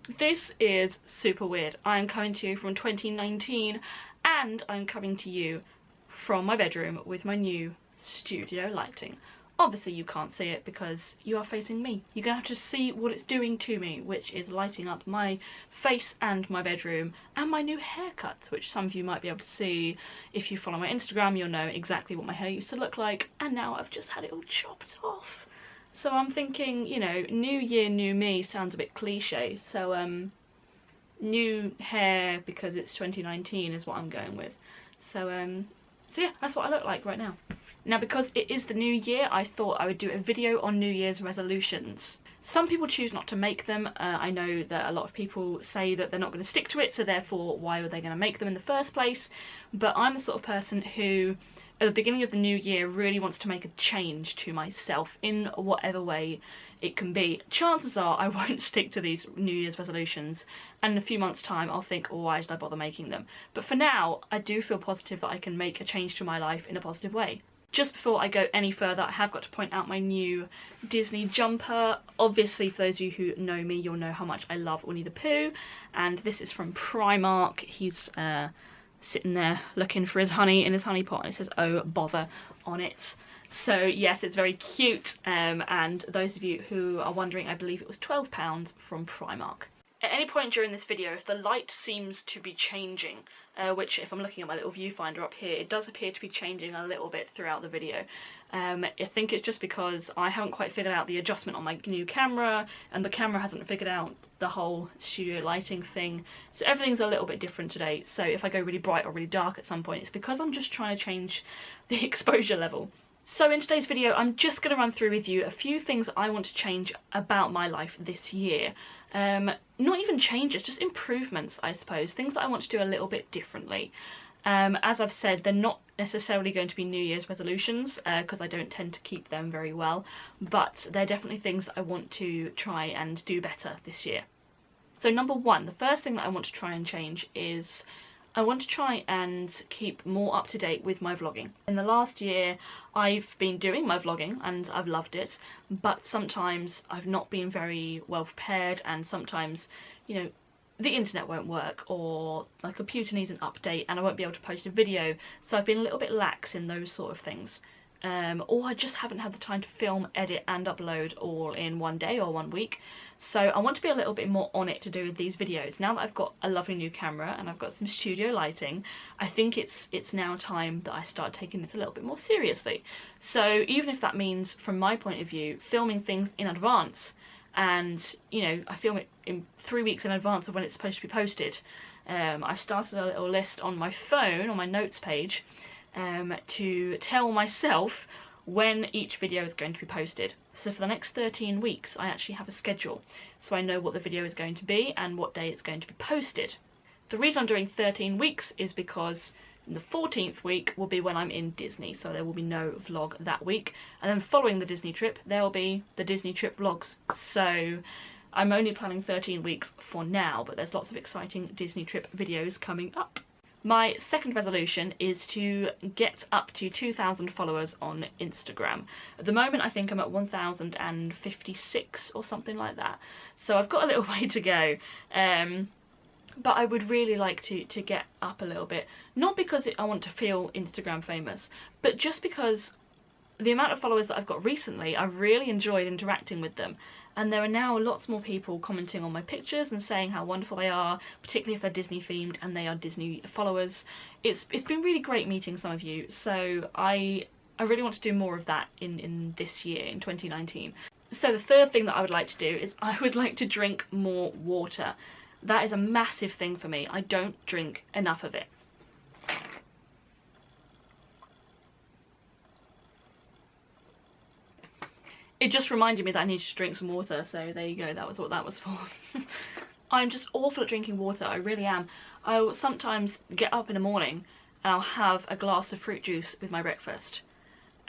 This is super weird. I am coming to you from 2019 and I'm coming to you from my bedroom with my new studio lighting. Obviously you can't see it because you are facing me. You're gonna have to see what it's doing to me, which is lighting up my face and my bedroom and my new haircuts, which some of you might be able to see. If you follow my Instagram, you'll know exactly what my hair used to look like, and now I've just had it all chopped off. So I'm thinking, you know, new year, new me sounds a bit cliche, so new hair because it's 2019 is what I'm going with. So yeah, that's what I look like right now. Now, because it is the new year, I thought I would do a video on New Year's resolutions. Some people choose not to make them. I know that a lot of people say that they're not going to stick to it, so therefore why were they going to make them in the first place? But I'm the sort of person who, at the beginning of the new year, really wants to make a change to myself in whatever way it can be. Chances are I won't stick to these New Year's resolutions, and in a few months' time I'll think, oh, why did I bother making them? But for now, I do feel positive that I can make a change to my life in a positive way. Just before I go any further, I have got to point out my new Disney jumper. Obviously, for those of you who know me, you'll know how much I love Winnie the Pooh, and this is from Primark. He's sitting there looking for his honey in his honey pot, and it says "oh bother" on it. So yes, it's very cute, and those of you who are wondering, I believe it was £12 from Primark. At any point during this video, if the light seems to be changing, which if I'm looking at my little viewfinder up here, it does appear to be changing a little bit throughout the video. I think it's just because I haven't quite figured out the adjustment on my new camera, and the camera hasn't figured out the whole studio lighting thing. So everything's a little bit different today. So if I go really bright or really dark at some point, it's because I'm just trying to change the exposure level. So in today's video, I'm just going to run through with you a few things I want to change about my life this year. Not even changes, just improvements, I suppose. Things that I want to do a little bit differently. As I've said, they're not necessarily going to be New Year's resolutions, because I don't tend to keep them very well, but they're definitely things that I want to try and do better this year. So number one, the first thing that I want to try and change is I want to try and keep more up to date with my vlogging. In the last year, I've been doing my vlogging and I've loved it, but sometimes I've not been very well prepared, and sometimes, you know, the internet won't work, or my computer needs an update and I won't be able to post a video, so I've been a little bit lax in those sort of things. Or I just haven't had the time to film, edit and upload all in one day or 1 week. So I want to be a little bit more on it to do with these videos. Now that I've got a lovely new camera and I've got some studio lighting, I think it's now time that I start taking this a little bit more seriously. So even if that means, from my point of view, filming things in advance, and you know, I film it in 3 weeks in advance of when it's supposed to be posted. I've started a little list on my phone, on my notes page, to tell myself when each video is going to be posted. So for the next 13 weeks I actually have a schedule, so I know what the video is going to be and what day it's going to be posted. The reason I'm doing 13 weeks is because the 14th week will be when I'm in Disney, so there will be no vlog that week, and then following the Disney trip there will be the Disney trip vlogs. So I'm only planning 13 weeks for now, but there's lots of exciting Disney trip videos coming up. My second resolution is to get up to 2,000 followers on Instagram. At the moment I think I'm at 1,056 or something like that, so I've got a little way to go. But I would really like to get up a little bit, not because I want to feel Instagram famous, but just because the amount of followers that I've got recently, I've really enjoyed interacting with them, and there are now lots more people commenting on my pictures and saying how wonderful they are, particularly if they're Disney themed and they are Disney followers. It's been really great meeting some of you, so I really want to do more of that in this year, in 2019. So the third thing that I would like to do is I would like to drink more water. That is a massive thing for me. I don't drink enough of it. It just reminded me that I needed to drink some water, so there you go, that was what that was for. I'm just awful at drinking water, I really am. I'll sometimes get up in the morning and I'll have a glass of fruit juice with my breakfast,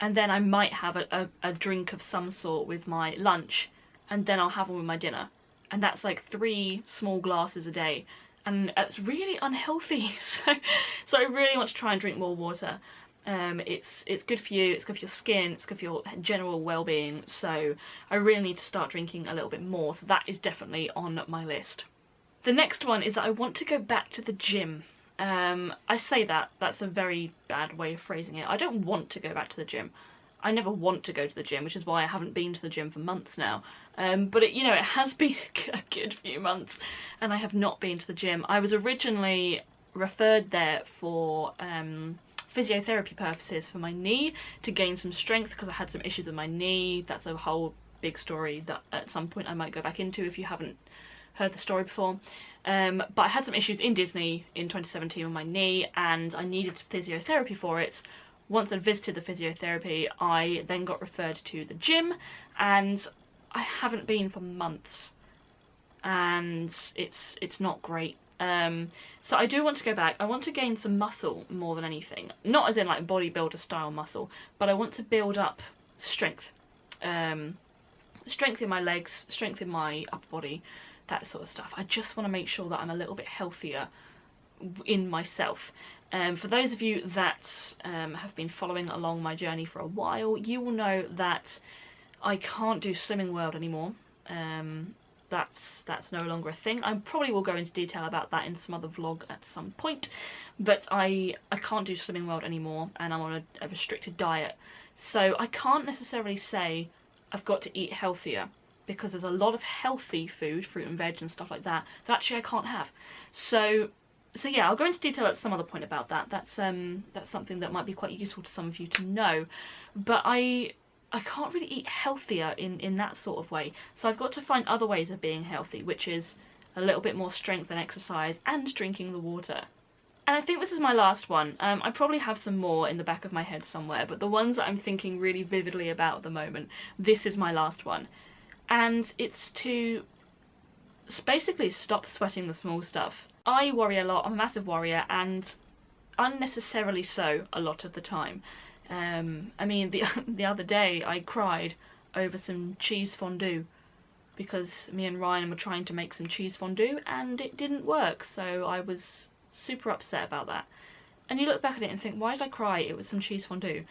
and then I might have a drink of some sort with my lunch, and then I'll have one with my dinner. And that's like 3 small glasses a day, and it's really unhealthy. So I really want to try and drink more water. It's good for you, it's good for your skin, it's good for your general well-being, so I really need to start drinking a little bit more, so that is definitely on my list. The next one is that I want to go back to the gym. I say that's a very bad way of phrasing it. I don't want to go back to the gym. I never want to go to the gym, which is why I haven't been to the gym for months now. But it, you know, it has been a good few months and I have not been to the gym. I was originally referred there for physiotherapy purposes for my knee, to gain some strength because I had some issues with my knee. That's a whole big story that at some point I might go back into if you haven't heard the story before. But I had some issues in Disney in 2017 with my knee and I needed physiotherapy for it. Once I'd visited the physiotherapy, I then got referred to the gym and I haven't been for months and it's not great. So I do want to go back. I want to gain some muscle more than anything. Not as in like bodybuilder style muscle, but I want to build up strength. Strength in my legs, strength in my upper body, that sort of stuff. I just want to make sure that I'm a little bit healthier in myself. For those of you that have been following along my journey for a while, you will know that I can't do Slimming World anymore. That's no longer a thing. I probably will go into detail about that in some other vlog at some point, but I can't do Slimming World anymore and I'm on a restricted diet. So I can't necessarily say I've got to eat healthier, because there's a lot of healthy food, fruit and veg and stuff like that, that actually I can't have. So yeah, I'll go into detail at some other point about that. That's something that might be quite useful to some of you to know. But I can't really eat healthier in that sort of way. So I've got to find other ways of being healthy, which is a little bit more strength and exercise and drinking the water. And I think this is my last one. I probably have some more in the back of my head somewhere, but the ones that I'm thinking really vividly about at the moment, this is my last one. And it's to basically stop sweating the small stuff. I worry a lot, I'm a massive worrier, and unnecessarily so a lot of the time. I mean, the other day I cried over some cheese fondue because me and Ryan were trying to make some cheese fondue and it didn't work, so I was super upset about that. And you look back at it and think, why did I cry? It was some cheese fondue.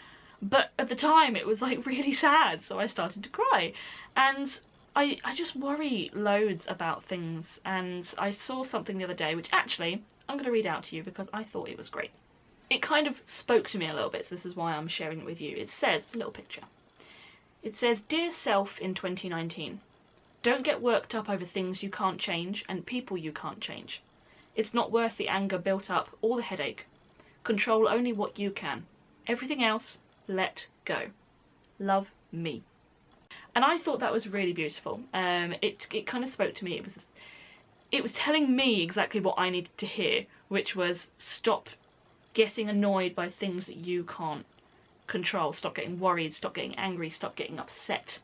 But at the time it was like really sad, so I started to cry. And I just worry loads about things, and I saw something the other day which actually I'm going to read out to you because I thought it was great. It kind of spoke to me a little bit, so this is why I'm sharing it with you. It says, a little picture. It says, "Dear self in 2019, don't get worked up over things you can't change and people you can't change. It's not worth the anger built up or the headache. Control only what you can. Everything else, let go. Love, me." And I thought that was really beautiful. It kind of spoke to me. It was telling me exactly what I needed to hear, which was stop getting annoyed by things that you can't control. Stop getting worried, stop getting angry, stop getting upset.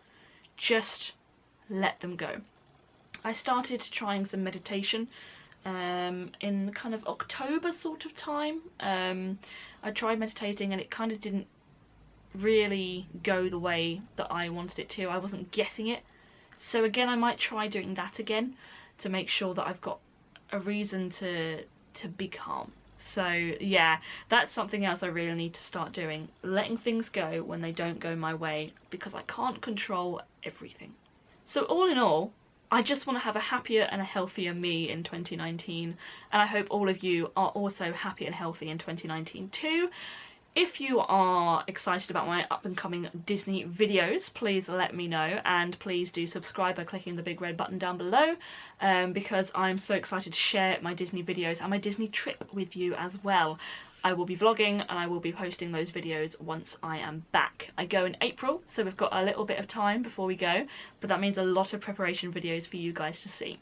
Just let them go. I started trying some meditation in kind of October sort of time. I tried meditating and it kind of didn't really go the way that I wanted it to. I wasn't getting it. So again, I might try doing that again to make sure that I've got a reason to be calm. So yeah, that's something else I really need to start doing. Letting things go when they don't go my way, because I can't control everything. So all in all, I just want to have a happier and a healthier me in 2019, and I hope all of you are also happy and healthy in 2019 too. If you are excited about my up and coming Disney videos, please let me know, and please do subscribe by clicking the big red button down below, because I'm so excited to share my Disney videos and my Disney trip with you as well. I will be vlogging and I will be posting those videos once I am back. I go in April, so we've got a little bit of time before we go, but that means a lot of preparation videos for you guys to see.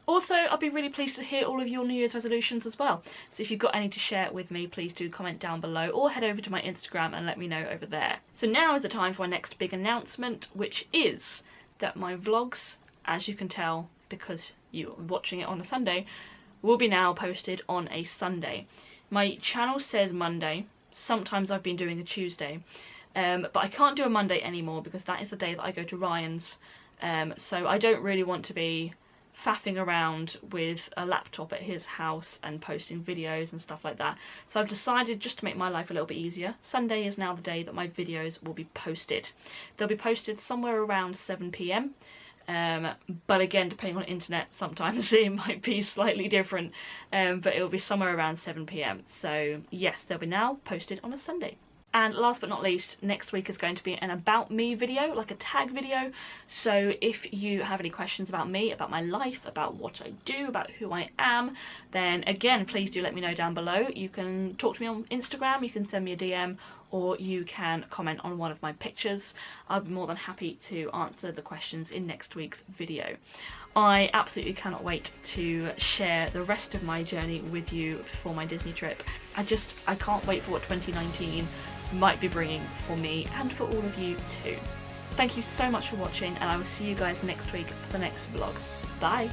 Also, I'll be really pleased to hear all of your New Year's resolutions as well. So if you've got any to share with me, please do comment down below or head over to my Instagram and let me know over there. So now is the time for our next big announcement, which is that my vlogs, as you can tell because you're watching it on a Sunday, will be now posted on a Sunday. My channel says Monday. Sometimes I've been doing a Tuesday. But I can't do a Monday anymore because that is the day that I go to Ryan's. So I don't really want to be faffing around with a laptop at his house and posting videos and stuff like that. So I've decided, just to make my life a little bit easier, Sunday is now the day that my videos will be posted. They'll be posted somewhere around 7 PM. But again, depending on internet, sometimes it might be slightly different, but it'll be somewhere around 7 p.m. So yes, they'll be now posted on a Sunday. And last but not least, next week is going to be an about me video, like a tag video. So if you have any questions about me, about my life, about what I do, about who I am, then again, please do let me know down below. You can talk to me on Instagram, you can send me a DM, or you can comment on one of my pictures. I'll be more than happy to answer the questions in next week's video. I absolutely cannot wait to share the rest of my journey with you for my Disney trip. I can't wait for what 2019 might be bringing for me and for all of you too. Thank you so much for watching, and I will see you guys next week for the next vlog. Bye!